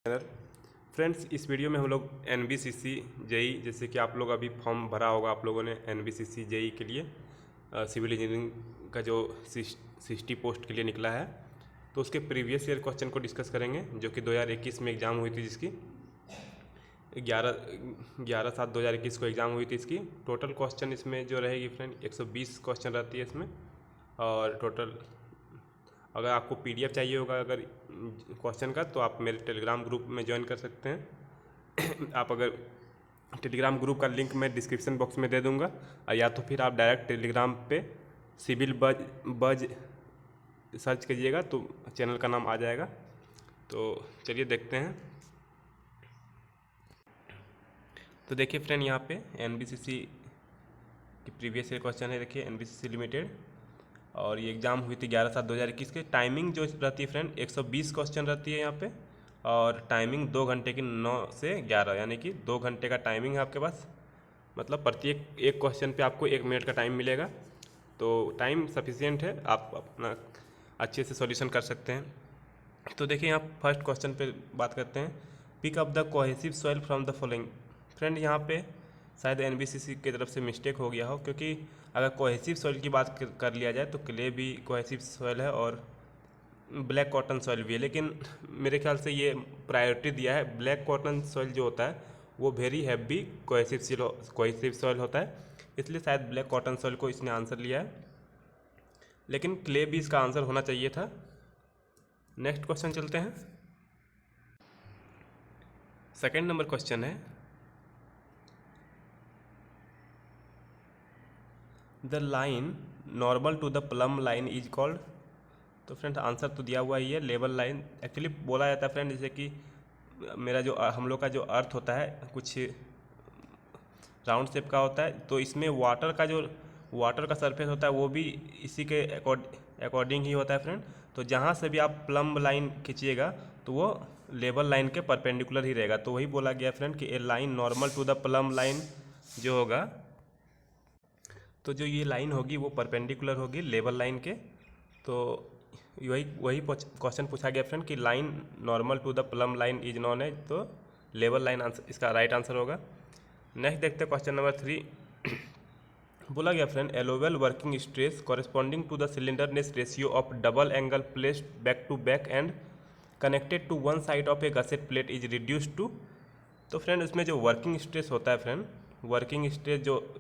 Friends, इस video में हम लोग NBCC जेई, जैसे कि आप लोग अभी फॉर्म भरा होगा आप लोगों ने NBCC जेई के लिए, सिविल इंजीनियरिंग का जो 60 पोस्ट के लिए निकला है, तो उसके प्रीवियस ईयर क्वेश्चन को डिस्कस करेंगे, जो कि 2021 में एग्ज़ाम हुई थी, जिसकी 11/7/2021 को एग्ज़ाम हुई थी। इसकी टोटल क्वेश्चन इसमें जो रहेगी फ्रेंड 120 क्वेश्चन रहती है इसमें। और टोटल अगर आपको PDF चाहिए होगा अगर क्वेश्चन का, तो आप मेरे टेलीग्राम ग्रुप में ज्वाइन कर सकते हैं। आप अगर टेलीग्राम ग्रुप का लिंक मैं डिस्क्रिप्शन बॉक्स में दे दूंगा, और या तो फिर आप डायरेक्ट टेलीग्राम पे सिविल बज सर्च कीजिएगा तो चैनल का नाम आ जाएगा। तो चलिए देखते हैं। तो देखिए फ्रेंड, यहाँ पे NBCC की प्रीवियस ईयर क्वेश्चन है। देखिए NBCC लिमिटेड, और ये एग्ज़ाम हुई थी 11/7/2021 के। टाइमिंग जो रहती है फ्रेंड 120 क्वेश्चन रहती है यहाँ पे, और टाइमिंग 2 घंटे की 9 से 11, यानी कि 2 घंटे का टाइमिंग है आपके पास। मतलब प्रत्येक एक क्वेश्चन पे आपको 1 मिनट का टाइम मिलेगा, तो टाइम सफिशिएंट है, आप अपना अच्छे से सॉल्यूशन कर सकते हैं। तो देखिए यहाँ फर्स्ट क्वेश्चन पे बात करते हैं। Pick up the cohesive soil from the following. Friend, यहाँ पे शायद NBCC की तरफ से मिस्टेक हो गया हो, क्योंकि अगर कोहेसिव सॉइल की बात कर लिया जाए तो क्ले भी कोहेसिव सॉइल है और ब्लैक कॉटन सॉइल भी है, लेकिन मेरे ख्याल से ये प्रायोरिटी दिया है। ब्लैक कॉटन सॉइल जो होता है वो वेरी हैवी कोहेसिव सॉइल होता है, इसलिए शायद ब्लैक कॉटन सॉइल को इसने आंसर लिया है, लेकिन क्ले भी इसका आंसर होना चाहिए था। नेक्स्ट क्वेश्चन चलते हैं। सेकेंड नंबर क्वेश्चन है, the line normal to the plumb line is called. तो फ्रेंड आंसर तो दिया हुआ ही है, लेवल लाइन। एक्चुअली बोला जाता है फ्रेंड, जैसे कि मेरा जो हम लोग का जो अर्थ होता है कुछ राउंड शेप का होता है, तो इसमें वाटर का सरफेस होता है वो भी इसी के अकॉर्डिंग ही होता है फ्रेंड। तो जहाँ से भी आप प्लम लाइन खींचिएगा तो वो लेवल लाइन के परपेंडिकुलर ही रहेगा। तो वही बोला गया फ्रेंड कि a line normal to the plumb line जो होगा, तो जो ये लाइन होगी वो परपेंडिकुलर होगी लेवल लाइन के। तो वही क्वेश्चन पूछा गया फ्रेंड कि line normal to the plumb line is known as, तो लेवल लाइन आंसर इसका राइट आंसर होगा। नेक्स्ट देखते हैं क्वेश्चन नंबर 3। बोला गया फ्रेंड, एलोवेल working stress corresponding to the slenderness ratio of double angle placed back to back and connected to one side of a gusset plate is reduce to. तो friend उसमें जो working stress होता है friend, working stress जो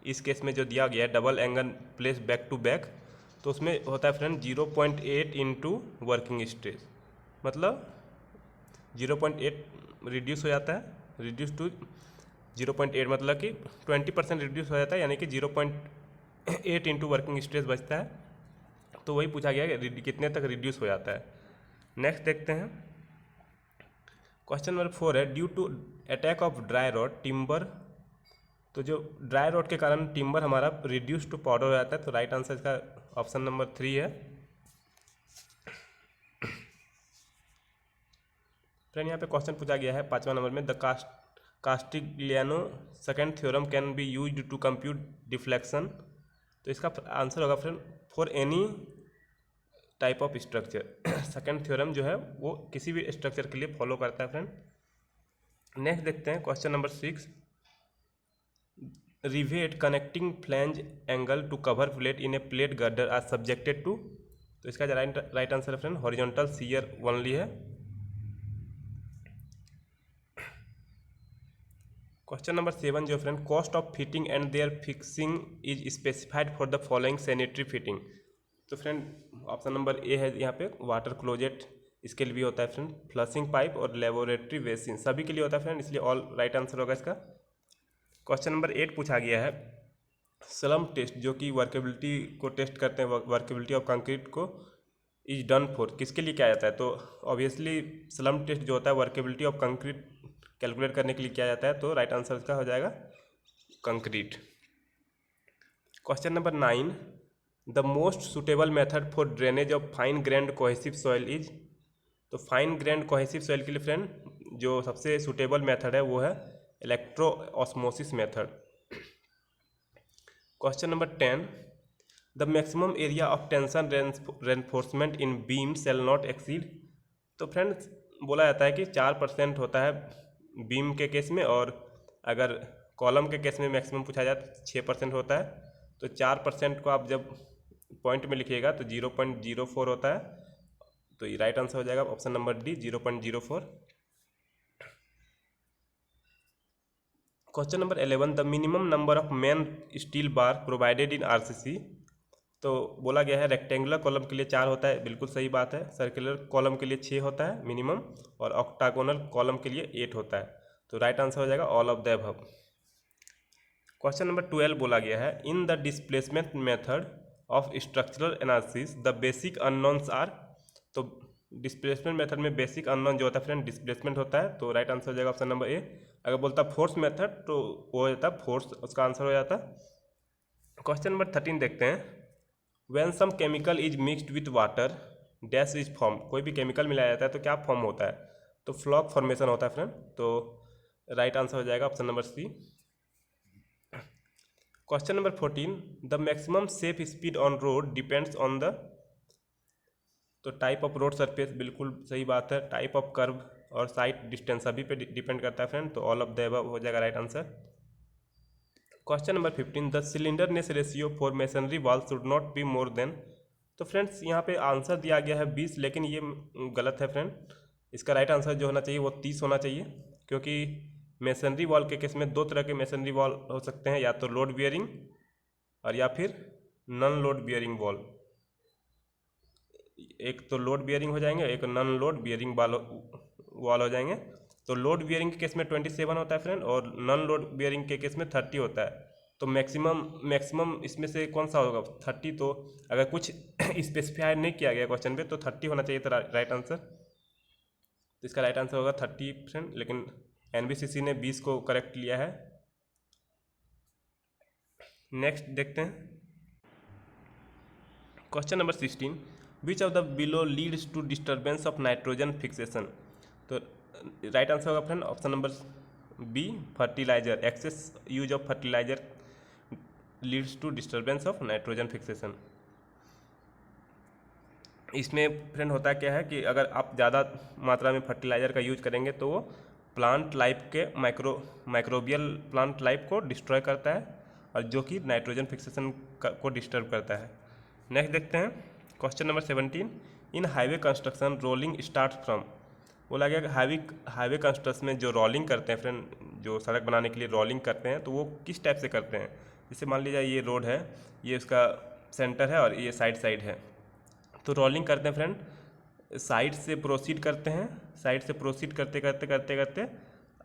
इस case में जो दिया गया है double angle place back to back, तो उसमें होता है फ्रेंड 0.8 इंटू वर्किंग स्ट्रेस, मतलब 0.8 रिड्यूस हो जाता है, रिड्यूस टू 0.8 मतलब कि 20% रिड्यूस हो जाता है, यानी कि 0.8 इंटू वर्किंग स्ट्रेस बचता है। तो वही पूछा गया कि कितने तक रिड्यूस हो जाता है। नेक्स्ट देखते हैं क्वेश्चन नंबर 4 है, due to attack of dry rot timber. तो जो ड्राई रॉट के कारण टिम्बर हमारा रिड्यूस टू पाउडर हो जाता है, तो राइट आंसर इसका ऑप्शन नंबर 3 है। फ्रेंड यहाँ पे क्वेश्चन पूछा गया है 5वां नंबर में, the Castigliano second theorem can be used to compute deflection. तो इसका आंसर होगा friend for any type of structure. Second theorem जो है वो किसी भी स्ट्रक्चर के लिए फॉलो करता है फ्रेंड। नेक्स्ट देखते हैं question number 6, rivet connecting flange angle to cover plate in a plate girder are subjected to. तो इसका राइट आंसर है फ्रेंड हॉरिजॉन्टल शियर ओनली है। क्वेश्चन नंबर 7 जो friend, cost of fitting and their fixing is specified for the following sanitary fitting. तो friend option number A है यहाँ पे, water closet इसके लिए भी होता है फ्रेंड, फ्लशिंग पाइप और लेबोरेटरी बेसिन सभी के लिए होता है फ्रेंड, इसलिए ऑल राइट आंसर होगा इसका। क्वेश्चन नंबर 8 पूछा गया है, स्लम टेस्ट जो कि वर्केबिलिटी को टेस्ट करते हैं, वर्केबिलिटी ऑफ कंक्रीट को, इज डन फॉर किसके लिए किया जाता है। तो ऑब्वियसली स्लम टेस्ट जो होता है वर्केबिलिटी ऑफ कंक्रीट कैलकुलेट करने के लिए किया जाता है, तो राइट आंसर इसका हो जाएगा concrete. Question number 9, the most suitable method for drainage of fine grand cohesive soil is. तो फाइन ग्रेन्ड कोहेसिव सॉइल के लिए फ्रेंड जो सबसे सुटेबल मेथड है वो है electro osmosis method. Question number 10, the maximum area of tension reinforcement in beam shall not exceed. तो friends बोला जाता है कि 4% होता है बीम के केस में, और अगर कॉलम के केस में मैक्सिमम पूछा जाए तो 6% होता है। तो 4% को आप जब पॉइंट में लिखिएगा तो 0.04 होता है। तो ये राइट आंसर हो जाएगा option number D, 0.04। Question number 11, the minimum number of main steel bar provided in RCC. तो बोला गया है रेक्टेंगुलर कॉलम के लिए 4 होता है, बिल्कुल सही बात है। सर्कुलर कॉलम के लिए 6 होता है मिनिमम, और ऑक्टागोनल कॉलम के लिए 8 होता है। तो राइट आंसर हो जाएगा all of the above. Question number 12 बोला गया है, in the displacement method of structural analysis the basic unknowns are. तो डिस्प्लेसमेंट मेथड में बेसिक अननोन जो होता है फ्रेंड डिस्प्लेसमेंट होता है। तो राइट आंसर हो जाएगा ऑप्शन नंबर ए। अगर बोलता फोर्स मेथड तो वो हो जाता फोर्स, उसका आंसर हो जाता। क्वेश्चन नंबर 13 देखते हैं, when some chemical is mixed with water dash is form. कोई भी केमिकल मिलाया जाता है तो क्या फॉर्म होता है? तो फ्लॉक फॉर्मेशन होता है फ्रेंड। तो राइट आंसर हो जाएगा option number C. Question number 14, the maximum safe speed on road depends on the. तो टाइप ऑफ रोड सरफेस, बिल्कुल सही बात है। टाइप ऑफ कर्व और साइट डिस्टेंस सभी पे डिपेंड करता है फ्रेंड। तो ऑल ऑफ द अबव हो जाएगा right answer. Question number 15, the slenderness ratio for masonry wall should not be more than. तो फ्रेंड्स यहाँ पे आंसर दिया गया है 20, लेकिन ये गलत है फ्रेंड। इसका राइट आंसर जो होना चाहिए वो 30 होना चाहिए, क्योंकि मेसनरी वॉल के केस में 2 तरह के मेसनरी वॉल हो सकते हैं, या तो लोड बियरिंग और या फिर नॉन लोड बियरिंग वॉल। एक तो लोड बियरिंग हो जाएंगे, एक नॉन लोड बियरिंग वॉल हो जाएंगे। तो लोड बियरिंग के केस में 27 होता है फ्रेंड, और नॉन लोड बियरिंग के केस में 30 होता है। तो मैक्सिमम इसमें से कौन सा होगा? 30। तो अगर कुछ स्पेसिफाई नहीं किया गया क्वेश्चन पे तो 30 होना चाहिए था राइट आंसर। तो इसका राइट आंसर होगा 30 फ्रेंड, लेकिन एनबीसीसी ने 20 को करेक्ट लिया है। नेक्स्ट देखते हैं question number 16, which of the below leads to disturbance of nitrogen fixation. तो राइट आंसर होगा friend option number B, fertiliser. Excess use of fertiliser leads to disturbance of nitrogen fixation. इसमें friend होता क्या है कि अगर आप ज़्यादा मात्रा में फर्टिलाइजर का यूज करेंगे तो वो प्लांट लाइफ के माइक्रोबियल प्लांट लाइफ को डिस्ट्रॉय करता है, और जो कि नाइट्रोजन फिक्सेशन को डिस्टर्ब करता है। नेक्स्ट देखते हैं question number 17, in highway construction rolling start from. बोला गया कि हाईवे कंस्ट्रक्शन में जो रोलिंग करते हैं फ्रेंड, जो सड़क बनाने के लिए रोलिंग करते हैं, तो वो किस टाइप से करते हैं? जैसे मान लीजिए ये रोड है, ये उसका सेंटर है और ये साइड है। तो रोलिंग करते हैं फ्रेंड, साइड से प्रोसीड करते हैं, साइड से प्रोसीड करते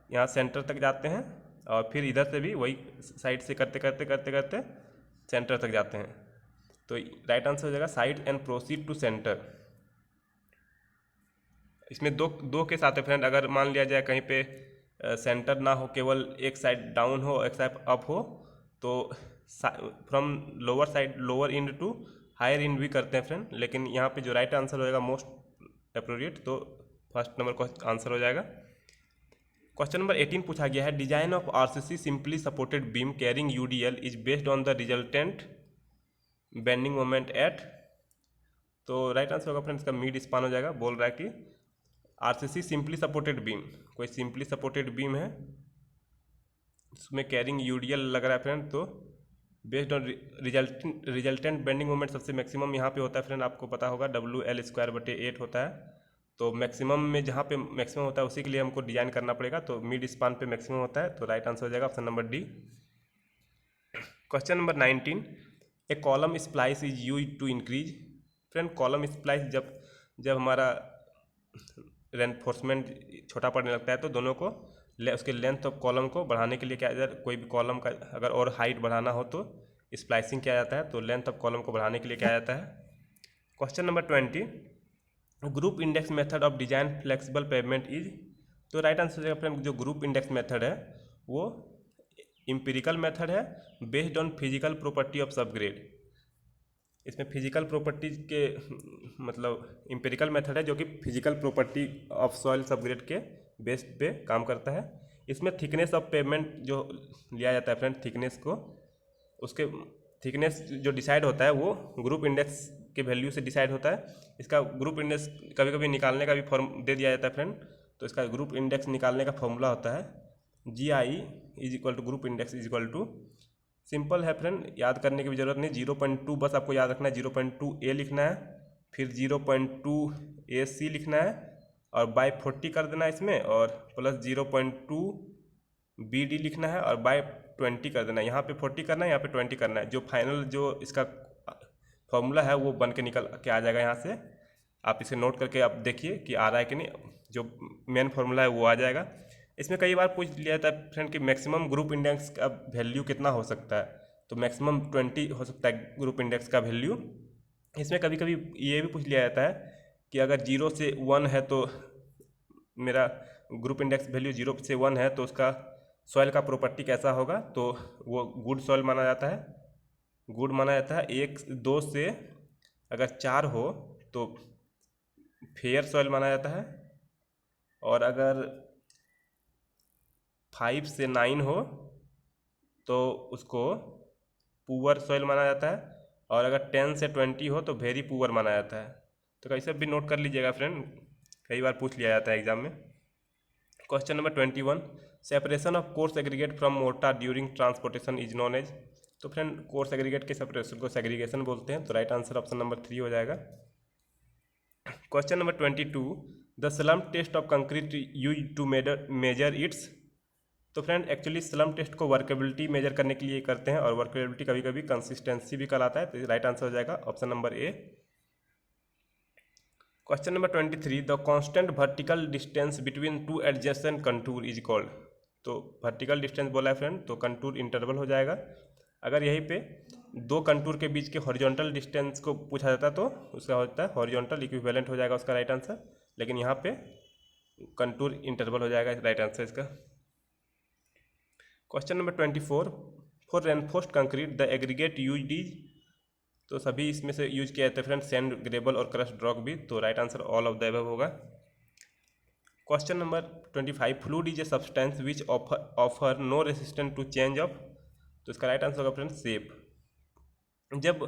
यहाँ सेंटर तक जाते हैं, और फिर इधर से भी वही साइड से करते सेंटर तक जाते हैं। तो राइट आंसर हो जाएगा side and proceed to centre. इसमें दो के साथ है फ्रेंड। अगर मान लिया जाए कहीं पे सेंटर ना हो, केवल एक साइड डाउन हो एक साइड अप हो, तो from lower end to higher end भी करते हैं फ्रेंड। लेकिन यहाँ पे जो राइट आंसर होगा मोस्ट अप्रोप्रिएट, तो फर्स्ट नंबर का आंसर हो जाएगा। क्वेश्चन नंबर 18 पूछा गया है, design of RCC simply supported beam carrying UDL is based on the resultant bending moment at. तो राइट आंसर होगा फ्रेंड्स का मिड स्पान हो जाएगा। बोल रहा है कि आरसीसी सिंपली सपोर्टेड बीम, कोई सिंपली सपोर्टेड बीम है, उसमें कैरिंग यूडीएल लग रहा है फ्रेंड, तो based on resultant bending moment सबसे मैक्सिमम यहाँ पे होता है फ्रेंड, आपको पता होगा WL²/8 होता है। तो मैक्सिमम में जहाँ पे मैक्सिमम होता है उसी के लिए हमको डिजाइन करना पड़ेगा। तो मिड स्पान पे मैक्सिमम होता है। तो राइट आंसर हो जाएगा option number D. Question number 19, a column splice is use to increase. Friend column splice जब हमारा रेनफोर्समेंट छोटा पड़ने लगता है तो दोनों को उसके लेंथ ऑफ कॉलम को बढ़ाने के लिए क्या जाता है, कोई भी कॉलम का अगर और हाइट बढ़ाना हो तो स्प्लाइसिंग किया जाता है। तो लेंथ ऑफ कॉलम को बढ़ाने के लिए क्या जाता है। Question number 20, group index method of design flexible pavement is. तो राइट आंसर फ्रेंड जो ग्रुप इंडेक्स मेथड है वो एम्पिरिकल मेथड है based on physical property of subgrade. इसमें फिजिकल प्रॉपर्टीज के मतलब एम्पिरिकल मेथड है जो कि physical property of soil subgrade के बेस पे काम करता है। इसमें थिकनेस ऑफ पेवमेंट जो लिया जाता है फ्रेंड, थिकनेस को उसके थिकनेस जो डिसाइड होता है वो ग्रुप इंडेक्स के वैल्यू से डिसाइड होता है। इसका ग्रुप इंडेक्स कभी कभी निकालने का भी फॉर्म दे दिया जाता है फ्रेंड। तो इसका ग्रुप इंडेक्स निकालने का फॉर्मूला होता है GI is equal to group index is equal to, simple है फ्रेंड, याद करने की भी जरूरत नहीं, 0.2 बस आपको याद रखना है, 0.2 A लिखना है, फिर 0.2 AC लिखना है और बाय 40 कर देना है इसमें, और प्लस 0.2 BD लिखना है और बाय 20 कर देना है। यहाँ पे 40 करना है, यहाँ पे 20 करना है। जो फाइनल जो इसका फॉर्मूला है वो बन के निकल के आ जाएगा यहाँ से। आप इसे नोट करके आप देखिए कि आ रहा है कि नहीं, जो मेन फार्मूला है वो आ जाएगा। इसमें कई बार पूछ लिया जाता है फ्रेंड कि मैक्सिमम ग्रुप इंडेक्स का वैल्यू कितना हो सकता है, तो मैक्सिमम 20 हो सकता है ग्रुप इंडेक्स का वैल्यू। इसमें कभी कभी ये भी पूछ लिया जाता है कि अगर 0 से 1 है तो मेरा ग्रुप इंडेक्स वैल्यू 0 से 1 है तो उसका सॉइल का प्रॉपर्टी कैसा होगा, तो वो गुड सॉइल माना जाता है, गुड माना जाता है। 1-2 से अगर 4 हो तो फेयर सॉइल माना जाता है, और अगर 5 से 9 हो तो उसको पुअर सॉइल माना जाता है, और अगर 10 से 20 हो तो वेरी पुअर माना जाता है। तो कैसे भी नोट कर लीजिएगा फ्रेंड, कई बार पूछ लिया जाता है एग्जाम में। Question number 21, separation of course aggregate from mortar during transportation is known as. तो फ्रेंड कोर्स एग्रीगेट के सेपरेशन को सेग्रीगेशन बोलते हैं, तो राइट आंसर ऑप्शन नंबर 3 हो जाएगा। Question number 22, the slump test of concrete use to measure its. तो friend actually slump test को वर्केबिलिटी मेजर करने के लिए करते हैं, और वर्केबिलिटी कभी कभी कंसिस्टेंसी भी कहलाता है, तो राइट आंसर हो जाएगा option number A. Question number 23, the constant vertical distance between two adjacent contour is called. तो वर्टिकल डिस्टेंस बोला है फ्रेंड, तो कंटूर इंटरवल हो जाएगा। अगर यहीं पे दो कंटूर के बीच के हॉरिजॉन्टल डिस्टेंस को पूछा जाता तो उसका होता है हॉरिजॉन्टल इक्विवेलेंट हो जाएगा उसका राइट आंसर, लेकिन यहाँ पे कंटूर इंटरवल हो जाएगा राइट आंसर इसका। Question number 24, for reinforced concrete the aggregate used is. तो सभी इसमें से यूज किया जाता है फ्रेंड, सैंड, ग्रेबल और क्रस्ट रॉक भी, तो right answer all of the above होगा। Question number 25, fluid is a substance which offer no resistance to change of. तो इसका राइट आंसर होगा फ्रेंड शेप। जब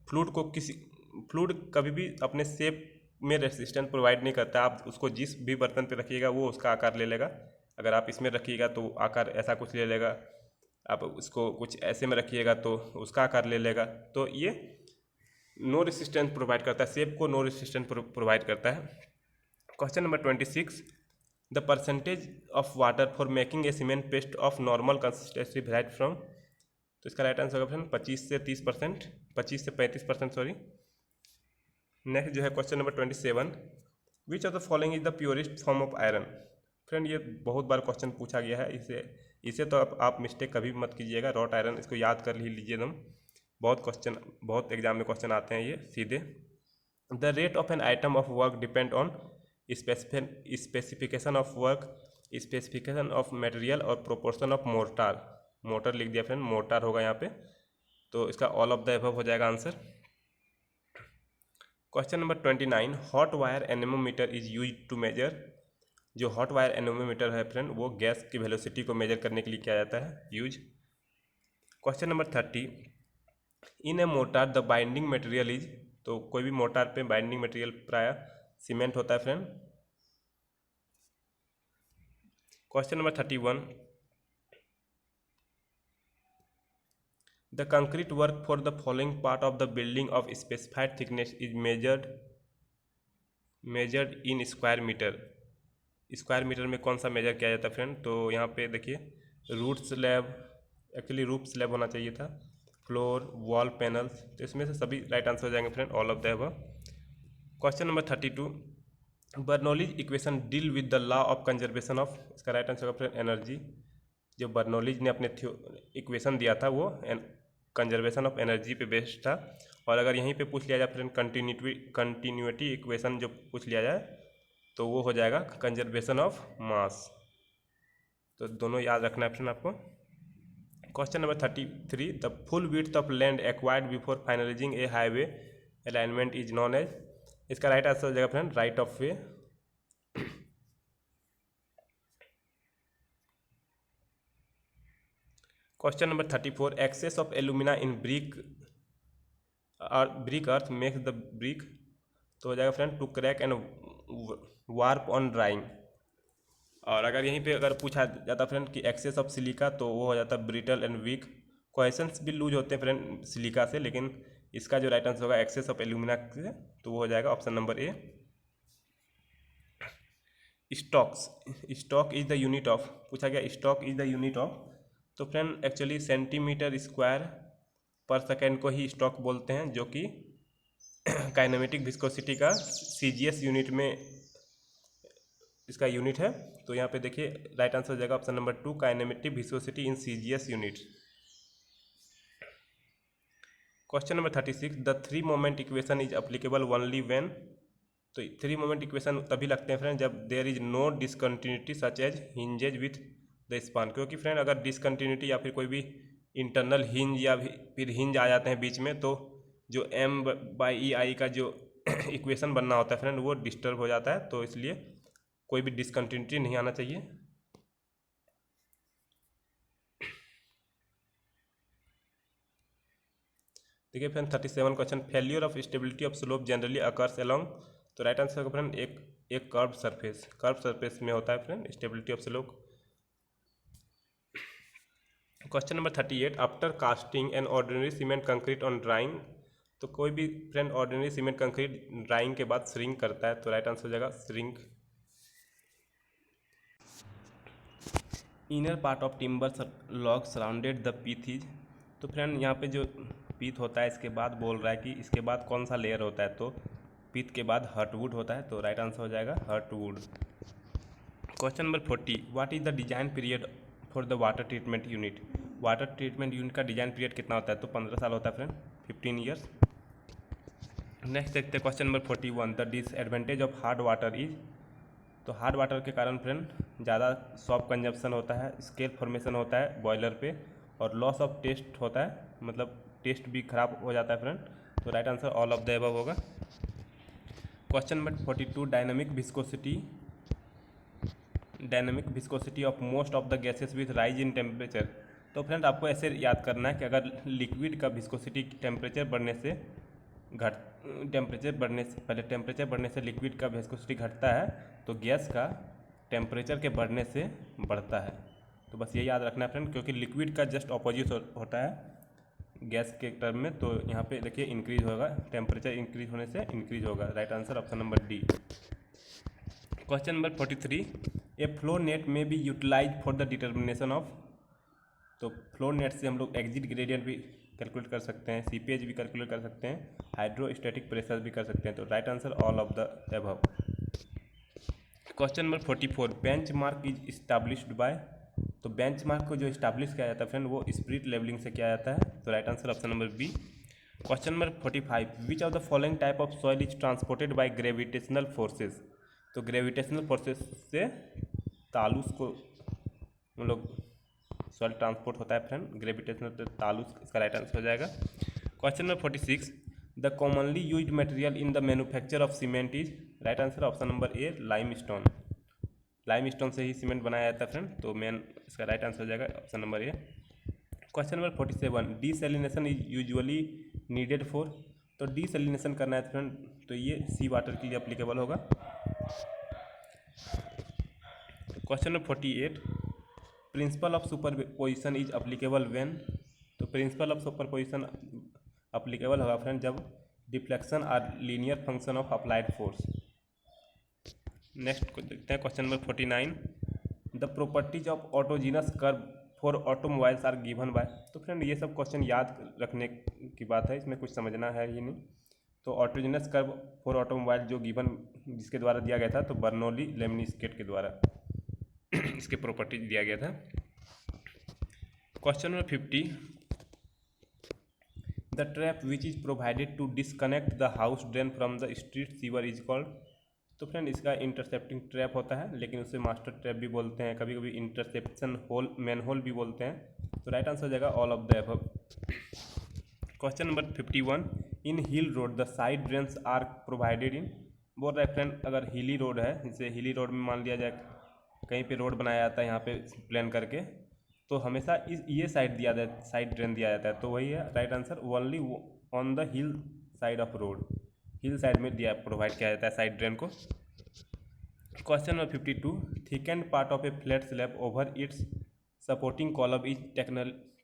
फ्लूइड कभी भी अपने शेप में रेसिस्टेंस प्रोवाइड नहीं करता, आप उसको जिस भी बर्तन पे रखिएगा वो उसका आकार ले लेगा। अगर आप इसमें रखिएगा तो आकार ऐसा कुछ ले लेगा, आप उसको कुछ ऐसे में रखिएगा तो उसका आकार ले लेगा। तो ये नो रेसिस्टेंस प्रोवाइड करता है, शेप को नो रेसिस्टेंस प्रोवाइड करता है। Question number 26, the percentage of water for making a cement paste of normal consistency varied from. तो इसका राइट आंसर होगा फ्रेंड 25 से 30%, 25 से 35%, सॉरी। नेक्स्ट जो है question number 27, which of the following is the purest form of iron. Friend ये बहुत बार question पूछा गया है, इसे तो आप मिस्टेक कभी मत कीजिएगा। रॉट आयरन इसको याद कर ही लीजिए एकदम, बहुत एग्जाम में क्वेश्चन आते हैं ये सीधे। The rate of an item of work depend on specification of work, specification of material और प्रोपोर्शन ऑफ मोटर लिख दिया फ्रेंड, मोर्टार होगा यहाँ पे, तो इसका ऑल ऑफ द अबव हो जाएगा answer. Question number 29, hot wire anemometer is use to measure. जो हॉट वायर एनेमोमीटर है फ्रेंड वो गैस की वेलोसिटी को मेजर करने के लिए किया जाता है use. Question number 30, in a mortar the binding material is. तो कोई भी मोटार पे बाइंडिंग मटेरियल प्राय सीमेंट होता है friend. Question number 31, the concrete work for the following part of the building of specified thickness is measured in square metre. Square metre में कौन सा मेजर किया जाता है फ्रेंड, तो यहाँ पे देखिए root slab, actually roof slab होना चाहिए था, फ्लोर, वॉल पैनल्स, तो इसमें से सभी राइट आंसर हो जाएंगे friend, all of the above. Question number 32, Bernoulli's equation deal with the law of conservation of. इसका राइट आंसर होगा फ्रेंड एनर्जी। जो बर्नौलीज ने अपने इक्वेशन दिया था वो कंजर्वेशन ऑफ एनर्जी पे बेस्ड था। और अगर यहीं पे पूछ लिया जाए फ्रेंड कंटिन्यूटी इक्वेशन जो पूछ लिया जाए तो वो हो जाएगा कंजर्वेशन ऑफ मास। तो दोनों याद रखना है फ्रेंड आपको। Question number 33, the full width of land acquired before finalising a highway alignment is known as. इसका राइट आंसर हो जाएगा friend right of way. Question number 34, excess of alumina in brick brick earth makes the brick, तो हो जाएगा friend to crack and warp on drying. और अगर यहीं पे अगर पूछा जाता फ्रेंड कि एक्सेस ऑफ सिलिका, तो वो हो जाता ब्रिटल एंड वीक। कोहेशंस भी लूज होते हैं फ्रेंड सिलिका से, लेकिन इसका जो राइट आंसर होगा एक्सेस ऑफ एल्यूमिना से, तो वो हो जाएगा option number A. Stocks, stock is the unit of, पूछा गया stock is the unit of, तो फ्रेंड एक्चुअली सेंटीमीटर स्क्वायर पर सेकेंड को ही स्टॉक बोलते हैं, जो कि काइनेमेटिक विस्कोसिटी का सीजीएस यूनिट में इसका यूनिट है। तो यहाँ पे देखिए राइट आंसर हो जाएगा option number 2, kinematic viscosity in CGS unit. Question number 36, the three moment equation is applicable only when, तो थ्री मोमेंट इक्वेशन तभी लगते हैं फ्रेंड जब there is no discontinuity such as hinges with the span, क्योंकि friend अगर discontinuity या फिर कोई भी इंटरनल हिंज या फिर हिंज आ जाते हैं बीच में, तो जो M/EI का जो इक्वेशन बनना होता है फ्रेंड वो डिस्टर्ब हो जाता है, तो इसलिए कोई भी डिसकंटिन्यूटी नहीं आना चाहिए। देखिए friend 37 question, failure of stability of slope generally occurs along, तो राइट आंसर फ्रेंड एक कर्व सरफेस में होता है friend stability of slope. Question number 38, after casting an ordinary cement concrete on drawing, तो कोई भी friend ordinary cement concrete drawing के बाद श्रिंक करता है, तो राइट आंसर हो जाएगा shrink. Inner part of timber log surrounded the pith is, तो फ्रेंड यहाँ पे जो पीथ होता है इसके बाद बोल रहा है कि इसके बाद कौन सा लेयर होता है, तो पीथ के बाद हर्टवुड होता है, तो राइट आंसर हो जाएगा heartwood. Question number 40, what is the design period for the water treatment unit, water treatment unit का डिजाइन पीरियड कितना होता है, तो 15 साल होता है फ्रेंड, 15 ईयर्स। नेक्स्ट देखते हैं question number 41, the disadvantage of hard water is, तो हार्ड वाटर के कारण फ्रेंड ज़्यादा सॉफ्ट कंजप्शन होता है, स्केल फॉर्मेशन होता है बॉयलर पे, और लॉस ऑफ टेस्ट होता है, मतलब टेस्ट भी खराब हो जाता है फ्रेंड, तो right answer all of the above होगा। Question number 42, dynamic viscosity of most of the gases with rise in temperature, तो फ्रेंड आपको ऐसे याद करना है कि अगर लिक्विड का विस्कोसिटी टेम्परेचर बढ़ने से टेम्परेचर बढ़ने से लिक्विड का विस्कोसिटी घटता है, तो गैस का टेम्परेचर के बढ़ने से बढ़ता है, तो बस ये याद रखना है फ्रेंड, क्योंकि लिक्विड का जस्ट ऑपोजिट होता है गैस के टर्म में, तो यहाँ पे देखिए इंक्रीज होगा, टेम्परेचर इंक्रीज होने से इंक्रीज होगा, right answer option number D. Question number 43, a flow net may be utilise for the determination of, तो फ्लो नेट से हम लोग एग्जिट ग्रेडियंट भी कैलकुलेट कर सकते हैं, सीपेज भी कैलकुलेट कर सकते हैं, हाइड्रोस्टैटिक प्रेशर भी कर सकते हैं, तो right answer all of the above. Question number 44, bench mark is established by, तो बेंच मार्क को जो इस्टाब्लिश किया जाता है फ्रेंड वो स्प्रिट लेवलिंग से किया जाता है, तो right answer option number B. Question number 45, which of the following type of soil is transported by gravitational forces, तो ग्रेविटेशनल फोर्सेज से तालुस को हम लोग सॉइल ट्रांसपोर्ट होता है फ्रेंड, ग्रेविटेशनल तालुस, इसका राइट आंसर हो जाएगा। Question number 46, the commonly used material in the manufacture of cement is, right answer option number A limestone, limestone से ही सीमेंट बनाया जाता है फ्रेंड, तो मेन इसका राइट आंसर हो जाएगा option number A. Question number 47, desalination is usually needed for, तो desalination करना है फ्रेंड तो ये सी वाटर के लिए अप्लीकेबल होगा। Question number 48, principle of superposition is applicable when, तो प्रिंसिपल ऑफ सुपरपोजिशन अप्लीकेबल होगा फ्रेंड जब deflection are linear function of applied force. Next देखते हैं question number 49, the properties of autogenous curve for automobiles are given by, तो friend ये सब question याद रखने की बात है, इसमें कुछ समझना है ही नहीं, तो ऑटोजीनस कर्व फॉर ऑटोमोबाइल जो गिवन जिसके द्वारा दिया गया था, तो बर्नौली लेमिनिस्केट के द्वारा इसके प्रॉपर्टीज दिया गया था। Question number 50, the trap which is provided to disconnect the house drain from the street sewer is called, तो फ्रेंड इसका इंटरसेप्टिंग ट्रैप होता है, लेकिन उसे मास्टर ट्रैप भी बोलते हैं, कभी कभी इंटरसेप्शन होल मैन होल भी बोलते हैं, तो राइट आंसर हो जाएगा all of the above. Question number 51, in hill road the side drains are provided in, बोल रहा है फ्रेंड अगर हिली रोड है, जैसे हिली रोड में मान लिया जाए कहीं पे रोड बनाया जाता है यहाँ पे प्लान करके, तो हमेशा ये साइड ड्रेन दिया जाता है, तो वही है right answer only on the hill side of road, hill side में दिया प्रोवाइड किया जाता है साइड ड्रेन को। Question number 52, thickened part of a flat slab over its supporting column is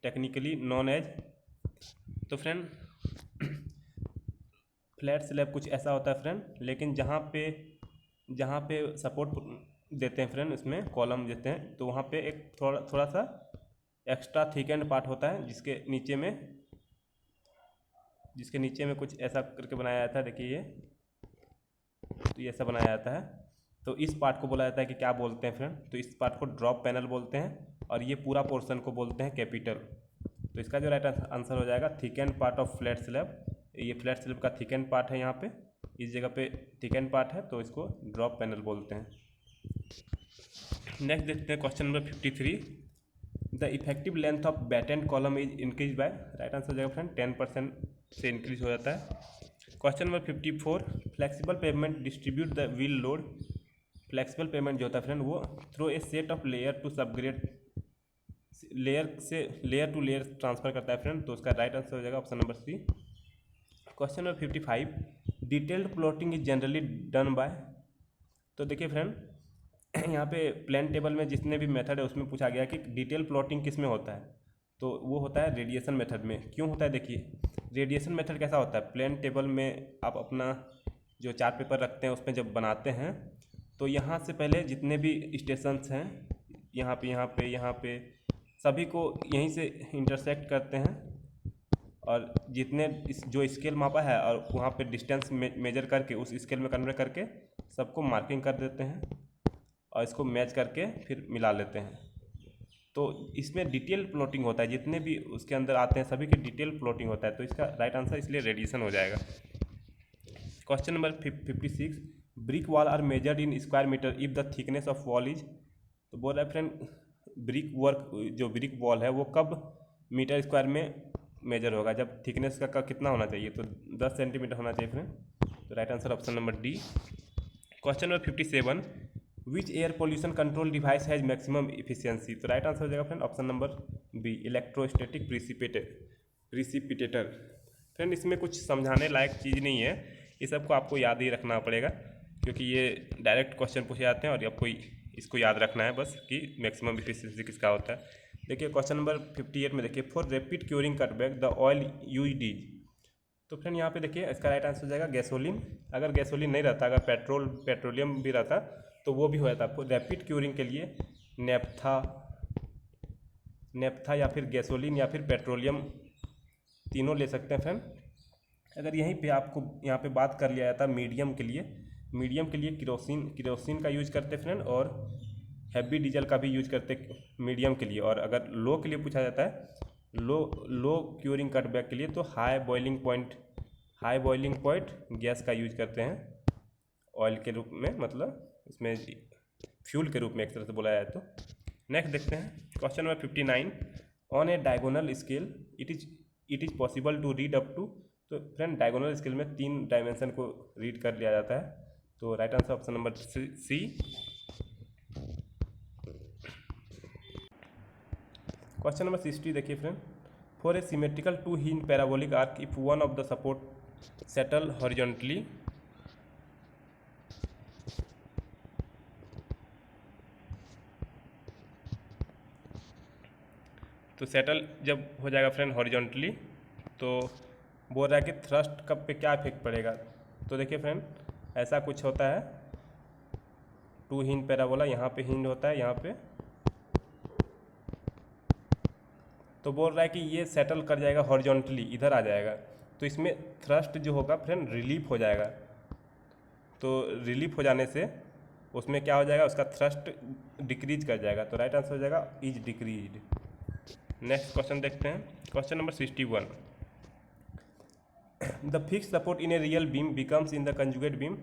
technically known as. तो फ्रेंड फ्लैट स्लैब कुछ ऐसा होता है फ्रेंड, लेकिन जहाँ पे सपोर्ट देते हैं फ्रेंड, उसमें कॉलम देते हैं, तो वहाँ पे एक थोड़ा सा एक्स्ट्रा थिकेंड पार्ट होता है जिसके नीचे में कुछ ऐसा करके बनाया जाता है। देखिए ये, तो ये ऐसा बनाया जाता है। तो इस पार्ट को बोला जाता है कि क्या बोलते हैं फ्रेंड, तो इस पार्ट को ड्रॉप पैनल बोलते हैं, और ये पूरा पोर्शन को बोलते हैं कैपिटल। तो इसका जो राइट आंसर हो जाएगा thickened part of flat slab. ये फ्लैट स्लैब का थिकेंड पार्ट है, यहाँ पे इस जगह पे थिकेंड पार्ट है, तो इसको ड्रॉप पैनल बोलते हैं। नेक्स्ट देखते हैं question number 53, the effective length of battened column is increase by. Right answer हो जाएगा फ्रेंड 10% से इंक्रीज हो जाता है। Question number 54, flexible pavement distribute the wheel load. Flexible pavement जो होता है फ्रेंड वो through a set of layer to subgrade, layer to layer transfer करता है फ्रेंड, तो उसका राइट आंसर हो जाएगा option number C. Question number 55, detailed plotting is generally done by. तो देखिए फ्रेंड यहाँ पे प्लान टेबल में जितने भी मेथड है उसमें पूछा गया कि डिटेल प्लॉटिंग किस में होता है, तो वो होता है रेडिएशन मेथड में। क्यों होता है, देखिए रेडिएशन मेथड कैसा होता है, प्लान टेबल में आप अपना जो चार्ट पेपर रखते हैं उसमें जब बनाते हैं, तो यहाँ से पहले जितने भी स्टेशंस हैं यहाँ पे सभी को यहीं से इंटरसेक्ट करते हैं, और जितने जो स्केल मापा है और वहाँ पे डिस्टेंस मेजर करके उस स्केल में कन्वर्ट करके सबको मार्किंग कर देते हैं, और इसको मैच करके फिर मिला लेते हैं। तो इसमें डिटेल प्लॉटिंग होता है, जितने भी उसके अंदर आते हैं सभी की डिटेल प्लॉटिंग होता है, तो इसका राइट आंसर इसलिए रेडिएशन हो जाएगा। Question number 56, brick wall are measured in square metre if the thickness of wall is. तो बोल रहा है फ्रेंड ब्रिक वर्क जो ब्रिक वॉल है वो कब मीटर स्क्वायर में मेजर होगा, जब थिकनेस का कितना होना चाहिए, तो 10 सेंटीमीटर होना चाहिए फ्रेंड। तो right answer option number D. Question number 57, which air pollution control device has maximum efficiency. तो राइट आंसर हो जाएगा friend option number B, electrostatic precipitator. Friend इसमें कुछ समझाने लायक चीज़ नहीं है, ये सबको आपको याद ही रखना पड़ेगा, क्योंकि ये डायरेक्ट क्वेश्चन पूछे जाते हैं और आपको इसको याद रखना है बस कि मैक्सिमम इफिशियंसी किसका होता है। देखिए क्वेश्चन नंबर 58 में देखिए, for rapid curing cutback the oil used is. तो फ्रेंड यहाँ पे देखिए इसका राइट आंसर हो जाएगा गैसोलीन। अगर गैसोलीन नहीं रहता, अगर पेट्रोलियम भी रहता तो वो भी हो जाता। आपको रैपिड क्यूरिंग के लिए नेप्था या फिर गैसोलीन या फिर पेट्रोलियम तीनों ले सकते हैं फ्रेंड। अगर यहीं पे आपको यहाँ पे बात कर लिया जाता मीडियम के लिए किरोसिन का यूज करते फ्रेंड, और हैवी डीजल का भी यूज करते मीडियम के लिए। और अगर लो के लिए पूछा जाता है लो क्यूरिंग कटबैक के लिए, तो हाई बॉइलिंग पॉइंट गैस का यूज करते हैं ऑयल के रूप में, मतलब इसमें फ्यूल के रूप में एक तरह से बोला जाए तो। नेक्स्ट देखते हैं question number 59, on a diagonal scale it is possible to read up to. तो फ्रेंड डायगोनल स्केल में 3 डायमेंशन को रीड कर लिया जाता है, तो right answer option number C. Question number 60 देखिए friend, for a symmetrical 2 hinge parabolic arch if one of the support settle horizontally. तो सेटल जब हो जाएगा फ्रेंड हॉरिजॉन्टली, तो बोल रहा है कि थ्रस्ट कब पे क्या इफेक्ट पड़ेगा। तो देखिए फ्रेंड ऐसा कुछ होता है, 2 हिंज पैराबोला, यहाँ पे हिंज होता है यहाँ पे, तो बोल रहा है कि ये सेटल कर जाएगा हॉरिजॉन्टली, इधर आ जाएगा, तो इसमें थ्रस्ट जो होगा फ्रेंड रिलीफ हो जाएगा। तो रिलीफ हो जाने से उसमें क्या हो जाएगा, उसका थ्रस्ट डिक्रीज कर जाएगा, तो राइट आंसर हो जाएगा इज डिक्रीज। नेक्स्ट क्वेश्चन देखते हैं question number 61, the fix support in a real beam becomes in the conjugate beam.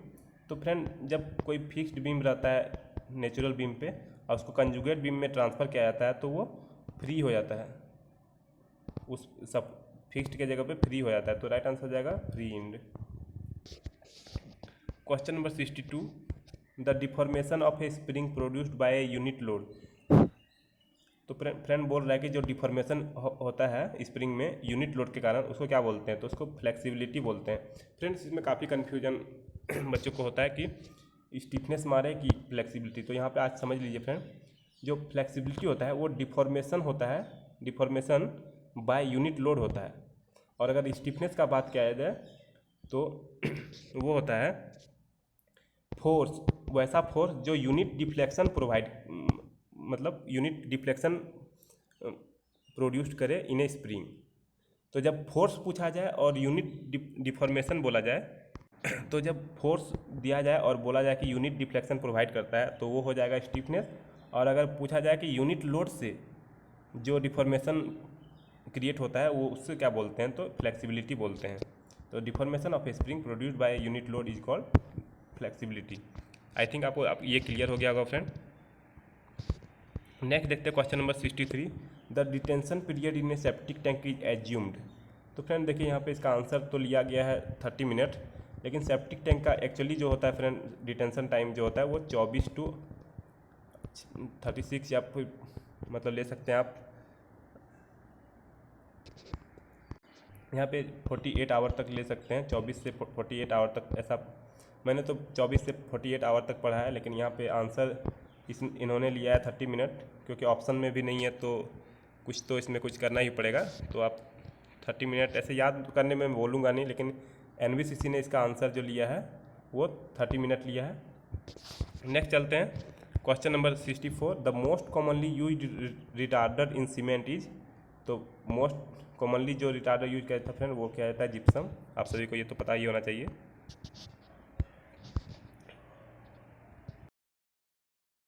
तो फ्रेंड जब कोई फिक्स्ड बीम रहता है नेचुरल बीम पे और उसको कंजुगेट बीम में ट्रांसफ़र किया जाता है, तो वो फ्री हो जाता है, उस सब फिक्स्ड के जगह पे फ्री हो जाता है, तो राइट आंसर हो जाएगा free end. Question number 62, the deformation of a spring produced by a unit load. तो फ्रेंड बोल रहा है कि जो डिफॉर्मेशन होता है स्प्रिंग में यूनिट लोड के कारण, उसको क्या बोलते हैं, तो उसको फ्लेक्सिबिलिटी बोलते हैं। फ्रेंड्स इसमें काफ़ी कन्फ्यूजन बच्चों को होता है कि स्टिफनेस मारे कि फ्लेक्सिबिलिटी। तो यहाँ पे आज समझ लीजिए फ्रेंड, जो फ्लेक्सिबिलिटी होता है वो डिफॉर्मेशन होता है, डिफॉर्मेशन बाय यूनिट लोड होता है। और अगर स्टिफनेस का बात किया जाए तो वो होता है फोर्स, वैसा फोर्स जो यूनिट डिफ्लेक्शन प्रोवाइड, मतलब यूनिट डिफ्लेक्शन प्रोड्यूस करे इन ए स्प्रिंग। तो जब फोर्स पूछा जाए और यूनिट डिफॉर्मेशन बोला जाए, तो जब फोर्स दिया जाए और बोला जाए कि यूनिट डिफ्लेक्शन प्रोवाइड करता है तो वो हो जाएगा स्टिफनेस। और अगर पूछा जाए कि यूनिट लोड से जो डिफॉर्मेशन क्रिएट होता है वो उससे क्या बोलते हैं, तो फ्लेक्सिबिलिटी बोलते हैं। तो deformation of a spring produced by unit load is called flexibility. I think आपको ये क्लियर हो गया होगा फ्रेंड। नेक्स्ट देखते हैं question number 63, the detention period in A septic tank is assumed. तो फ्रेंड देखिए यहाँ पे इसका आंसर तो लिया गया है 30 मिनट, लेकिन सेप्टिक टैंक का एक्चुअली जो होता है फ्रेंड डिटेंशन टाइम जो होता है वो 24 to 36 या फिर मतलब ले सकते हैं आप यहाँ पे 48 आवर तक ले सकते हैं, 24 से 48 आवर तक। ऐसा मैंने तो 24 से 48 आवर तक पढ़ा है, लेकिन यहाँ पे आंसर इन्होंने लिया है 30 मिनट, क्योंकि ऑप्शन में भी नहीं है तो कुछ तो इसमें कुछ करना ही पड़ेगा। तो आप 30 मिनट ऐसे याद करने में बोलूँगा नहीं, लेकिन NVCC ने इसका आंसर जो लिया है वो 30 मिनट लिया है। नेक्स्ट चलते हैं question number 64, the most commonly use retarder in cement is. तो मोस्ट कॉमनली जो रिटार्डर यूज किया जाता है फ्रेंड वो क्या रहता है, जिप्सम। आप सभी को ये तो पता ही होना चाहिए।